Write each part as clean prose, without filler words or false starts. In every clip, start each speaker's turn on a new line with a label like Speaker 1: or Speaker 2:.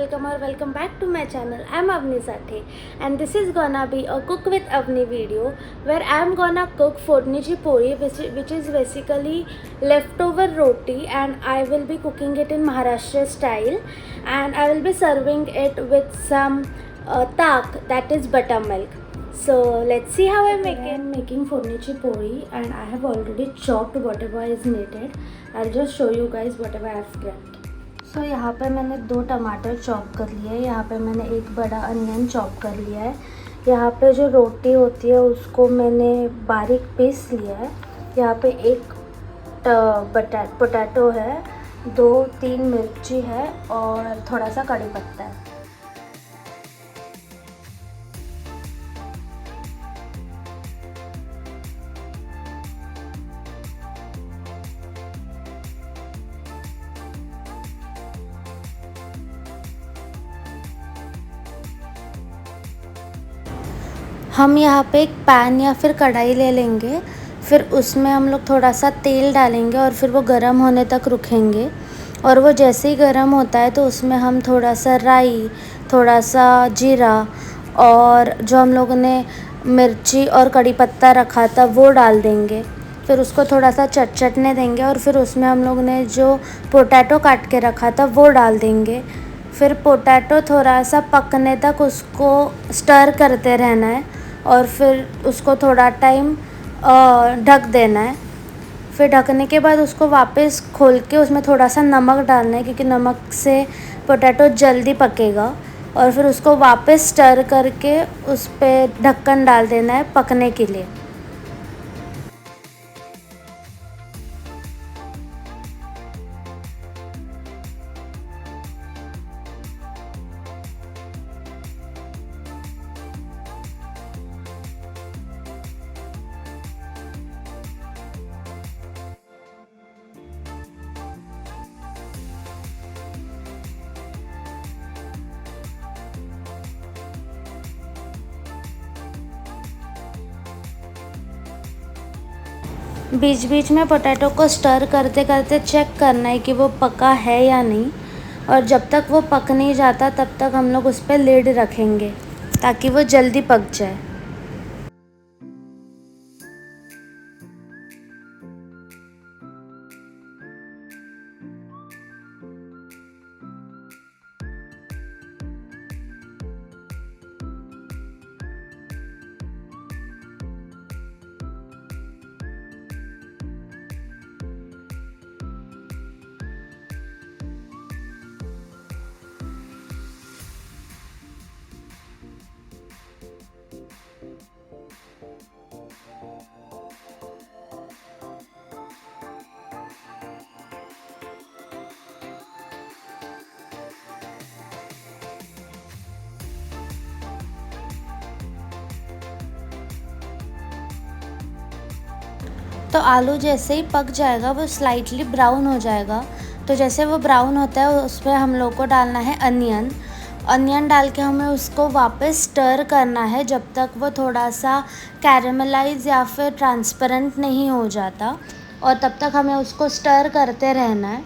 Speaker 1: welcome or welcome back to my channel. I'm Avni Sathe and this is gonna be a cook with Avni video where I'm gonna cook Fornichi Pori, which is basically leftover roti, and I will be cooking it in Maharashtra style, and I will be serving it with some tak, that is buttermilk. So let's see how I make it. I'm making Fornichi Pori and I have already chopped whatever is needed. I'll just show you guys whatever I have kept. तो यहाँ पे मैंने 2 टमाटर chop कर लिए है, यहाँ पे मैंने 1 बड़ा अनियन चॉप कर लिया है, यहाँ पे जो रोटी होती है उसको मैंने बारीक पीस लिया है, यहाँ पे 1 पोटैटो है, 2-3 मिर्ची है और थोड़ा सा कड़ी पत्ता है। हम यहाँ पे एक पैन या फिर कढ़ाई ले लेंगे, फिर उसमें हम लोग थोड़ा सा तेल डालेंगे और फिर वो गर्म होने तक रुकेंगे। और वो जैसे ही गर्म होता है तो उसमें हम थोड़ा सा राई, थोड़ा सा जीरा और जो हम लोगों ने मिर्ची और कड़ी पत्ता रखा था वो डाल देंगे। फिर उसको थोड़ा सा चटने देंगे और फिर उसमें हम लोग ने जो पोटैटो काट के रखा था वो डाल देंगे। फिर पोटैटो थोड़ा सा पकने तक उसको स्टर करते रहना है और फिर उसको थोड़ा टाइम ढक देना है। फिर ढकने के बाद उसको वापस खोल के उसमें थोड़ा सा नमक डालना है, क्योंकि नमक से पोटैटो जल्दी पकेगा। और फिर उसको वापस स्टर करके उस पर ढक्कन डाल देना है पकने के लिए। बीच बीच में पोटैटो को स्टर करते करते चेक करना है कि वो पका है या नहीं, और जब तक वो पक नहीं जाता तब तक हम लोग उस पर लिड रखेंगे ताकि वो जल्दी पक जाए। तो आलू जैसे ही पक जाएगा वो स्लाइटली ब्राउन हो जाएगा। तो जैसे वो ब्राउन होता है उस पर हम लोग को डालना है अनियन डाल के हमें उसको वापस स्टर करना है जब तक वो थोड़ा सा कैरेमलाइज या फिर ट्रांसपेरेंट नहीं हो जाता, और तब तक हमें उसको स्टर करते रहना है।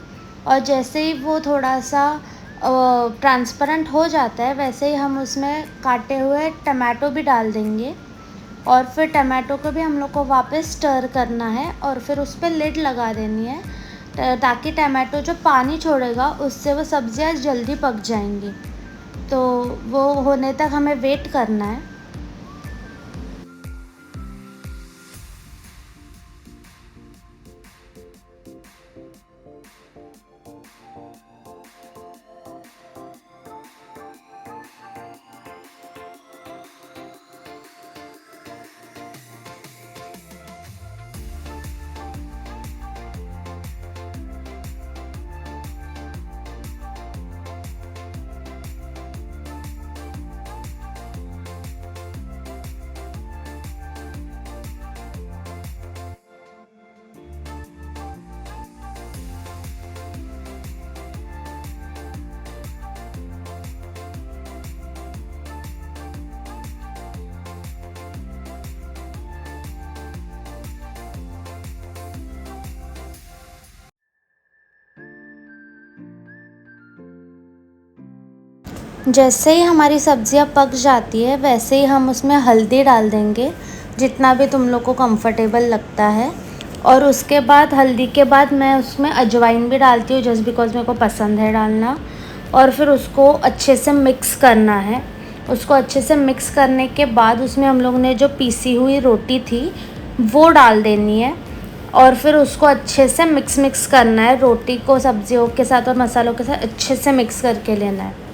Speaker 1: और जैसे ही वो थोड़ा सा ट्रांसपेरेंट हो जाता है वैसे ही हम उसमें काटे हुए टमाटो भी डाल देंगे, और फिर टमाटो को भी हम लोग को वापस स्टर करना है और फिर उस पर लिड लगा देनी है ताकि टमाटो जो पानी छोड़ेगा उससे वो सब्ज़ियाँ जल्दी पक जाएंगी। तो वो होने तक हमें वेट करना है। जैसे ही हमारी सब्ज़ियाँ पक जाती है वैसे ही हम उसमें हल्दी डाल देंगे, जितना भी तुम लोग को कंफर्टेबल लगता है। और उसके बाद हल्दी के बाद मैं उसमें अजवाइन भी डालती हूँ, जस्ट बिकॉज़ मेरे को पसंद है डालना। और फिर उसको अच्छे से मिक्स करना है। उसको अच्छे से मिक्स करने के बाद उसमें हम लोग ने जो पीसी हुई रोटी थी वो डाल देनी है। और फिर उसको अच्छे से मिक्स करना है, रोटी को सब्जियों के साथ और मसालों के साथ अच्छे से मिक्स करके लेना है।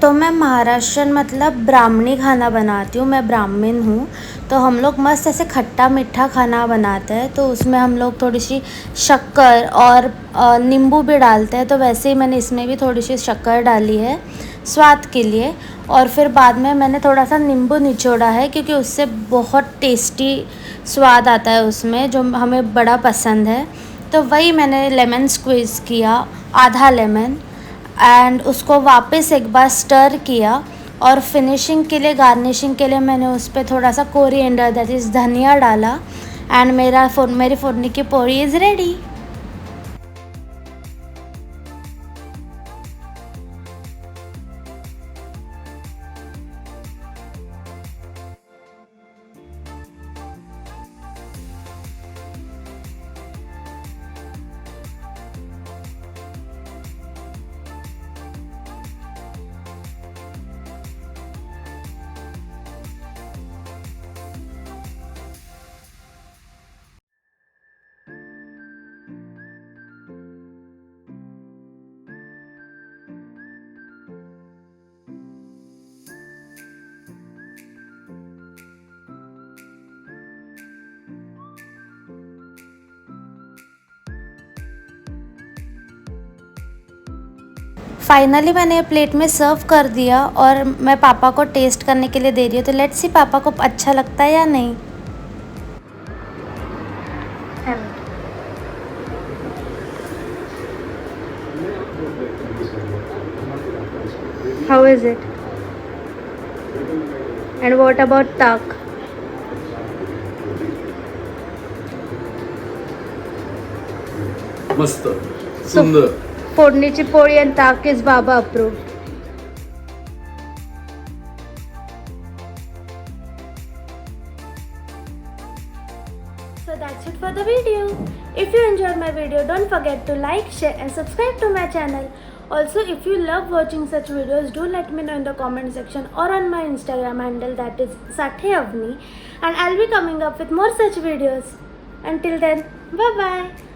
Speaker 1: तो मैं महाराष्ट्रन मतलब ब्राह्मणी खाना बनाती हूँ, मैं ब्राह्मण हूँ। तो हम लोग मस्त ऐसे खट्टा मीठा खाना बनाते हैं, तो उसमें हम लोग थोड़ी सी शक्कर और नींबू भी डालते हैं। तो वैसे ही मैंने इसमें भी थोड़ी सी शक्कर डाली है स्वाद के लिए। और फिर बाद में मैंने थोड़ा सा नींबू निचोड़ा है, क्योंकि उससे बहुत टेस्टी स्वाद आता है उसमें, जो हमें बड़ा पसंद है। तो वही मैंने लेमन स्क्वीज़ किया, आधा लेमन, एंड उसको वापस एक बार स्टर किया। और फिनिशिंग के लिए, गार्निशिंग के लिए मैंने उस पर थोड़ा सा कोरिएंडर दैट इज़ धनिया डाला। एंड मेरी फोड़नी की पोड़ी इज़ रेडी। फाइनली मैंने ये प्लेट में सर्व कर दिया और मैं पापा को टेस्ट करने के लिए दे रही हूँ। तो लेट्स सी पापा को अच्छा लगता है या नहीं। How is it? And what about tak?
Speaker 2: मस्त सुंदर.
Speaker 1: फोडणीची पोळी आणि ताक is Baba approved. So that's it for the video. If you enjoyed my video, don't forget to like, share and subscribe to my channel. Also, if you love watching such videos, do let me know in the comment section or on my Instagram handle, that is Satheavni, and I'll be coming up with more such videos. Until then, bye bye.